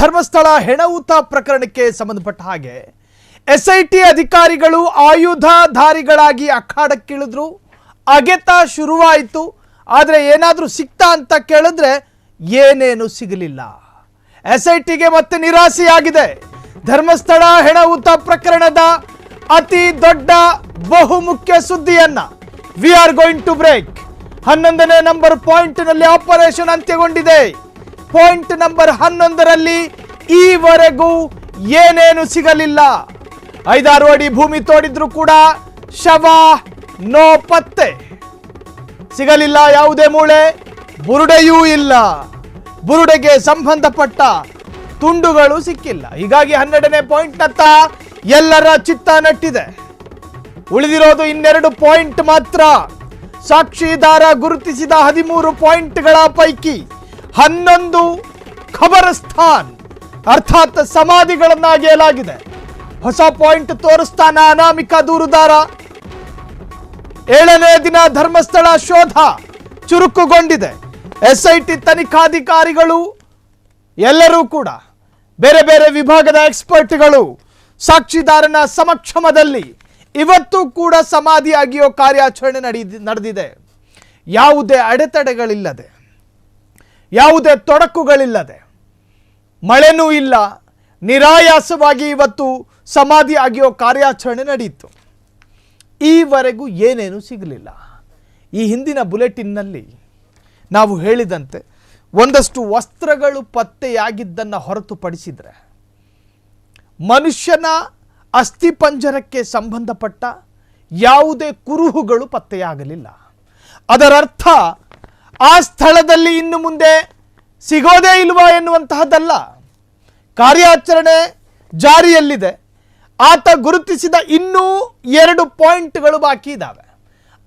ಧರ್ಮಸ್ಥಳ ಹೆಣಊತ ಪ್ರಕರಣಕ್ಕೆ ಸಂಬಂಧಪಟ್ಟ ಹಾಗೆ ಎಸ್ಐಟಿ ಅಧಿಕಾರಿಗಳು ಆಯುಧಧಾರಿಗಳಾಗಿ ಅಖಾಡಕ್ಕಿಳಿದ್ರು. ಅಗೆತ ಶುರುವಾಯಿತು. ಆದರೆ ಏನಾದರೂ ಸಿಕ್ತಾ ಅಂತ ಕೇಳಿದ್ರೆ ಏನೇನು ಸಿಗಲಿಲ್ಲ. ಎಸ್ಐಟಿಗೆ ಮತ್ತೆ ನಿರಾಸೆಯಾಗಿದೆ. ಧರ್ಮಸ್ಥಳ ಹೆಣಊತ ಪ್ರಕರಣದ ಅತಿ ದೊಡ್ಡ ಬಹುಮುಖ್ಯ ಸುದ್ದಿಯನ್ನ we are going to break. 11ನೇ ನಂಬರ್ ಪಾಯಿಂಟ್ನಲ್ಲಿ ಆಪರೇಷನ್ ಅಂತ್ಯಗೊಂಡಿದೆ. ಪಾಯಿಂಟ್ ನಂಬರ್ 11ರಲ್ಲಿ ಈವರೆಗೂ ಏನೇನು ಸಿಗಲಿಲ್ಲ. 5-6 ಅಡಿ ಭೂಮಿ ತೋಡಿದ್ರು ಕೂಡ ಶವ ನೋ ಪತ್ತೆ ಸಿಗಲಿಲ್ಲ. ಯಾವುದೇ ಮೂಳೆ ಬುರುಡೆಯೂ ಇಲ್ಲ. ಬುರುಡೆಗೆ ಸಂಬಂಧಪಟ್ಟ ತುಂಡುಗಳು ಸಿಕ್ಕಿಲ್ಲ. ಹೀಗಾಗಿ 12ನೇ ಪಾಯಿಂಟ್ನತ್ತ ಎಲ್ಲರ ಚಿತ್ತ ನಟ್ಟಿದೆ. ಉಳಿದಿರೋದು 2 ಪಾಯಿಂಟ್ ಮಾತ್ರ. ಸಾಕ್ಷಿದಾರ ಗುರುತಿಸಿದ 13 ಪಾಯಿಂಟ್ಗಳ ಪೈಕಿ 11 ಖಬರಸ್ಥಾನ್ ಅರ್ಥಾತ್ ಸಮಾಧಿಗಳನ್ನಾಗಿಯಲಾಗಿದೆ. ಹೊಸ ಪಾಯಿಂಟ್ ತೋರಿಸ್ತಾನ ಅನಾಮಿಕ ದೂರುದಾರ. 7ನೇ ದಿನ ಧರ್ಮಸ್ಥಳ ಶೋಧ ಚುರುಕುಗೊಂಡಿದೆ. ಎಸ್ಐಟಿ ತನಿಖಾಧಿಕಾರಿಗಳು ಎಲ್ಲರೂ ಕೂಡ ಬೇರೆ ಬೇರೆ ವಿಭಾಗದ ಎಕ್ಸ್ಪರ್ಟ್ಗಳು ಸಾಕ್ಷಿದಾರನ ಸಮಕ್ಷಮದಲ್ಲಿ ಇವತ್ತು ಕೂಡ ಸಮಾಧಿ ಅಗಿಯೋ ಕಾರ್ಯಾಚರಣೆ ನಡೆದಿದೆ. ಯಾವುದೇ ಅಡೆತಡೆಗಳಿಲ್ಲದೆ, ಯಾವುದೇ ತೊಡಕುಗಳಿಲ್ಲದೆ, ಮಳೆನೂ ಇಲ್ಲ, ನಿರಾಯಾಸವಾಗಿ ಇವತ್ತು ಸಮಾಧಿ ಅಗಿಯೋ ಕಾರ್ಯಾಚರಣೆ ನಡೆಯಿತು. ಈವರೆಗೂ ಏನೇನು ಸಿಗಲಿಲ್ಲ. ಈ ಹಿಂದಿನ ಬುಲೆಟಿನ್ನಲ್ಲಿ ನಾವು ಹೇಳಿದಂತೆ ಒಂದಷ್ಟು ವಸ್ತ್ರಗಳು ಪತ್ತೆಯಾಗಿದ್ದನ್ನು ಹೊರತುಪಡಿಸಿದರೆ ಮನುಷ್ಯನ ಅಸ್ಥಿಪಂಜರಕ್ಕೆ ಸಂಬಂಧಪಟ್ಟ ಯಾವುದೇ ಕುರುಹುಗಳು ಪತ್ತೆಯಾಗಲಿಲ್ಲ. ಅದರರ್ಥ ಆ ಸ್ಥಳದಲ್ಲಿ ಇನ್ನು ಮುಂದೆ ಸಿಗೋದೇ ಇಲ್ವಾ ಎನ್ನುವಂತಹದ್ದಲ್ಲ. ಕಾರ್ಯಾಚರಣೆ ಜಾರಿಯಲ್ಲಿದೆ. ಆತ ಗುರುತಿಸಿದ ಇನ್ನೂ 2 ಪಾಯಿಂಟ್ಗಳು ಬಾಕಿ ಇದ್ದಾವೆ.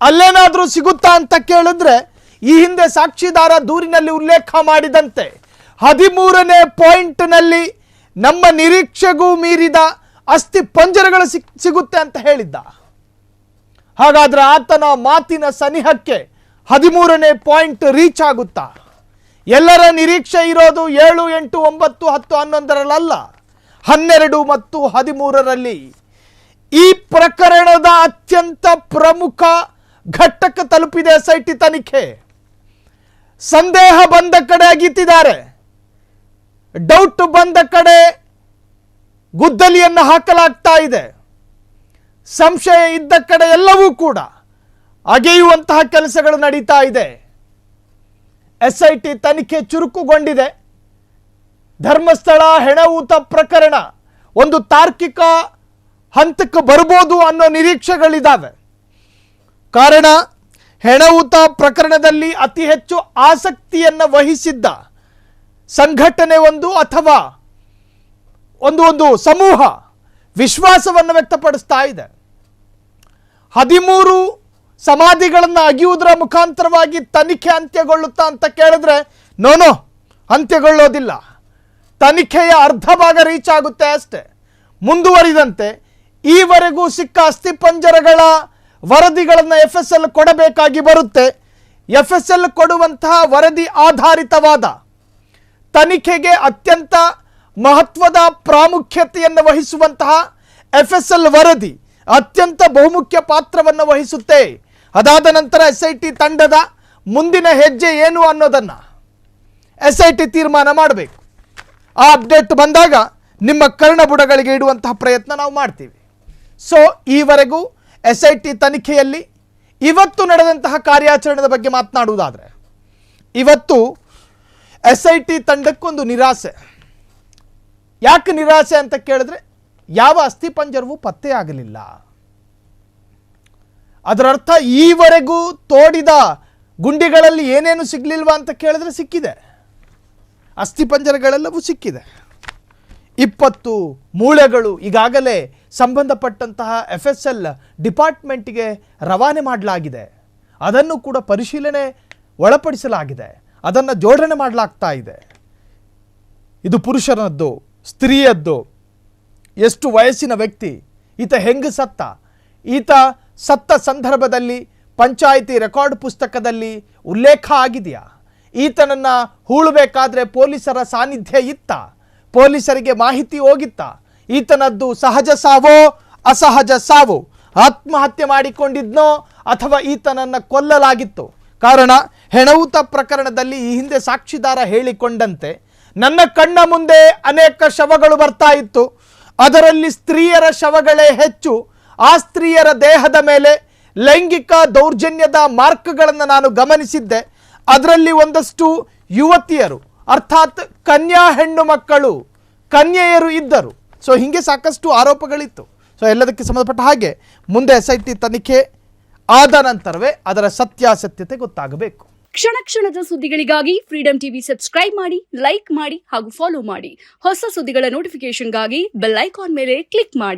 ಅಲ್ಲೇನಾದರೂ ಸಿಗುತ್ತಾ ಅಂತ ಕೇಳಿದ್ರೆ ಈ ಹಿಂದೆ ಸಾಕ್ಷಿದಾರ ದೂರಿನಲ್ಲಿ ಉಲ್ಲೇಖ ಮಾಡಿದಂತೆ 13ನೇ ಪಾಯಿಂಟ್ನಲ್ಲಿ ನಮ್ಮ ನಿರೀಕ್ಷೆಗೂ ಮೀರಿದ ಅಸ್ಥಿ ಪಂಜರಗಳು ಸಿಗುತ್ತೆ ಅಂತ ಹೇಳಿದ್ದ. ಹಾಗಾದ್ರೆ ಆತನ ಮಾತಿನ ಸನಿಹಕ್ಕೆ 13ನೇ ಪಾಯಿಂಟ್ ರೀಚ್ ಆಗುತ್ತಾ? ಎಲ್ಲರ ನಿರೀಕ್ಷೆ ಇರೋದು 7, 8, 9, 10, 11ರಲ್ಲ, 12 ಮತ್ತು 13ರಲ್ಲಿ. ಈ ಪ್ರಕರಣದ ಅತ್ಯಂತ ಪ್ರಮುಖ ಘಟ್ಟಕ್ಕೆ ತಲುಪಿದೆ ಎಸ್ಐಟಿ ತನಿಖೆ. ಸಂದೇಹ ಬಂದ ಕಡೆ ಅಗಿತಿದ್ದಾರೆ, ಡೌಟ್ ಬಂದ ಕಡೆ ಗುದ್ದಲಿಯನ್ನು ಹಾಕಲಾಗ್ತಾ ಇದೆ. ಸಂಶಯ ಇದ್ದ ಕಡೆ ಎಲ್ಲವೂ ಕೂಡ ಅಗೆಯುವಂತಹ ಕೆಲಸಗಳು ನಡೀತಾ ಇದೆ. ಎಸ್ಐಟಿ ತನಿಖೆ ಚುರುಕುಗೊಂಡಿದೆ. ಧರ್ಮಸ್ಥಳ ಹೆಣಊತ ಪ್ರಕರಣ ಒಂದು ತಾರ್ಕಿಕ ಹಂತಕ್ಕೆ ಬರ್ಬೋದು ಅನ್ನೋ ನಿರೀಕ್ಷೆಗಳಿದ್ದಾವೆ. ಕಾರಣ ಹೆಣಊತ ಪ್ರಕರಣದಲ್ಲಿ ಅತಿ ಹೆಚ್ಚು ಆಸಕ್ತಿಯನ್ನು ವಹಿಸಿದ್ದ ಸಂಘಟನೆ ಒಂದು ಅಥವಾ ಒಂದು ಸಮೂಹ ವಿಶ್ವಾಸವನ್ನು ವ್ಯಕ್ತಪಡಿಸ್ತಾ ಇದೆ. 13 ಸಮಾಧಿಗಳನ್ನು ಅಗಿಯುವುದರ ಮುಖಾಂತರವಾಗಿ ತನಿಖೆ ಅಂತ್ಯಗೊಳ್ಳುತ್ತಾ ಅಂತ ಕೇಳಿದ್ರೆ ನೋ, ಅಂತ್ಯಗೊಳ್ಳೋದಿಲ್ಲ. ತನಿಖೆಯ ಅರ್ಧ ಭಾಗ ರೀಚ್ ಆಗುತ್ತೆ ಅಷ್ಟೇ. ಮುಂದುವರಿದಂತೆ ಈವರೆಗೂ ಸಿಕ್ಕ ಅಸ್ಥಿಪಂಜರಗಳ ವರದಿಗಳನ್ನು FSL ಕೊಡಬೇಕಾಗಿ ಬರುತ್ತೆ. FSL ಕೊಡುವಂತಹ ವರದಿ ಆಧಾರಿತವಾದ ತನಿಖೆಗೆ ಅತ್ಯಂತ ಮಹತ್ವದ ಪ್ರಾಮುಖ್ಯತೆಯನ್ನು ವಹಿಸುವಂತಹ FSL ವರದಿ ಅತ್ಯಂತ ಬಹುಮುಖ್ಯ ಪಾತ್ರವನ್ನು ವಹಿಸುತ್ತೆ. ಅದಾದ ನಂತರ ಎಸ್ಐಟಿ ತಂಡದ ಮುಂದಿನ ಹೆಜ್ಜೆ ಏನು ಅನ್ನೋದನ್ನು ಎಸ್ಐಟಿ ತೀರ್ಮಾನ ಮಾಡಬೇಕು. ಆ ಅಪ್ಡೇಟ್ ಬಂದಾಗ ನಿಮ್ಮ ಕರ್ಣಬುಡಗಳಿಗೆ ಇಡುವಂತಹ ಪ್ರಯತ್ನ ನಾವು ಮಾಡ್ತೀವಿ. ಸೊ ಈವರೆಗೂ ಎಸ್ಐಟಿ ತನಿಖೆಯಲ್ಲಿ ಇವತ್ತು ನಡೆದಂತಹ ಕಾರ್ಯಾಚರಣೆಯ ಬಗ್ಗೆ ಮಾತನಾಡುವುದಾದರೆ, ಇವತ್ತು ಎಸ್ಐಟಿ ತಂಡಕ್ಕೊಂದು ನಿರಾಸೆ. ಯಾಕೆ ನಿರಾಸೆ ಅಂತ ಕೇಳಿದ್ರೆ ಯಾವ ಅಸ್ಥಿಪಂಜರವೂ ಪತ್ತೆಯಾಗಲಿಲ್ಲ. ಅದರರ್ಥ ಈವರೆಗೂ ತೋಡಿದ ಗುಂಡಿಗಳಲ್ಲಿ ಏನೇನು ಸಿಗಲಿಲ್ವಾ ಅಂತ ಕೇಳಿದ್ರೆ ಸಿಕ್ಕಿದೆ. ಅಸ್ಥಿಪಂಜರಗಳೆಲ್ಲವೂ ಸಿಕ್ಕಿದೆ. 20 ಮೂಳೆಗಳು ಈಗಾಗಲೇ ಸಂಬಂಧಪಟ್ಟಂತಹ FSL ಡಿಪಾರ್ಟ್ಮೆಂಟ್ಗೆ ರವಾನೆ ಮಾಡಲಾಗಿದೆ. ಅದನ್ನು ಕೂಡ ಪರಿಶೀಲನೆ ಒಳಪಡಿಸಲಾಗಿದೆ. ಅದನ್ನು ಜೋಡಣೆ ಮಾಡಲಾಗ್ತಾ ಇದೆ. ಇದು ಪುರುಷನದ್ದು, ಸ್ತ್ರೀಯದ್ದು, ಎಷ್ಟು ವಯಸ್ಸಿನ ವ್ಯಕ್ತಿ, ಈತ ಹೆಂಗೆ ಸತ್ತ, ಈತ ಸತ್ತ ಸಂದರ್ಭದಲ್ಲಿ ಪಂಚಾಯಿತಿ ರೆಕಾರ್ಡ್ ಪುಸ್ತಕದಲ್ಲಿ ಉಲ್ಲೇಖ ಆಗಿದೆಯಾ, ಈತನನ್ನು ಹೂಳಬೇಕಾದ್ರೆ ಪೊಲೀಸರ ಸಾನ್ನಿಧ್ಯ ಇತ್ತ, ಪೊಲೀಸರಿಗೆ ಮಾಹಿತಿ ಹೋಗಿತ್ತಾ ಈತನದ್ದು ಸಹಜ ಸಾವೋ ಅಸಹಜ ಸಾವೋ, ಆತ್ಮಹತ್ಯೆ ಮಾಡಿಕೊಂಡಿದ್ನೋ ಅಥವಾ ಈತನನ್ನು ಕೊಲ್ಲಲಾಗಿತ್ತು? ಕಾರಣ ಹೆಣವುತ ಪ್ರಕರಣದಲ್ಲಿ ಈ ಹಿಂದೆ ಸಾಕ್ಷಿದಾರ ಹೇಳಿಕೊಂಡಂತೆ ನನ್ನ ಕಣ್ಣ ಮುಂದೆ ಅನೇಕ ಶವಗಳು ಬರ್ತಾ ಇತ್ತು, ಅದರಲ್ಲಿ ಸ್ತ್ರೀಯರ ಶವಗಳೇ ಹೆಚ್ಚು. ಆ ಸ್ತ್ರೀಯರ ದೇಹದ ಮೇಲೆ ಲೈಂಗಿಕ ದೌರ್ಜನ್ಯದ ಮಾರ್ಕ್ಗಳನ್ನು ನಾನು ಗಮನಿಸಿದ್ದೆ. ಅದರಲ್ಲಿ ಒಂದಷ್ಟು ಯುವತಿಯರು ಅರ್ಥಾತ್ ಕನ್ಯಾ ಹೆಣ್ಣು ಮಕ್ಕಳು, ಕನ್ಯೆಯರು ಇದ್ದರು. ಸೊ ಹೀಗೆ ಸಾಕಷ್ಟು ಆರೋಪಗಳಿತ್ತು. ಸೊ ಎಲ್ಲದಕ್ಕೆ ಸಂಬಂಧಪಟ್ಟ ಹಾಗೆ ಮುಂದೆ SIT ತನಿಖೆ ಆದ ನಂತರವೇ ಅದರ ಸತ್ಯಾಸತ್ಯತೆ ಗೊತ್ತಾಗಬೇಕು. ಕ್ಷಣ ಕ್ಷಣದ ಸುದ್ದಿಗಳಿಗಾಗಿ ಫ್ರೀಡಂ ಟಿವಿ ಸಬ್ಸ್ಕ್ರೈಬ್ ಮಾಡಿ, ಲೈಕ್ ಮಾಡಿ ಹಾಗೂ ಫಾಲೋ ಮಾಡಿ. ಹೊಸ ಸುದ್ದಿಗಳ ನೋಟಿಫಿಕೇಶನ್ಗಾಗಿ ಬೆಲ್ ಐಕಾನ್ ಮೇಲೆ ಕ್ಲಿಕ್ ಮಾಡಿ.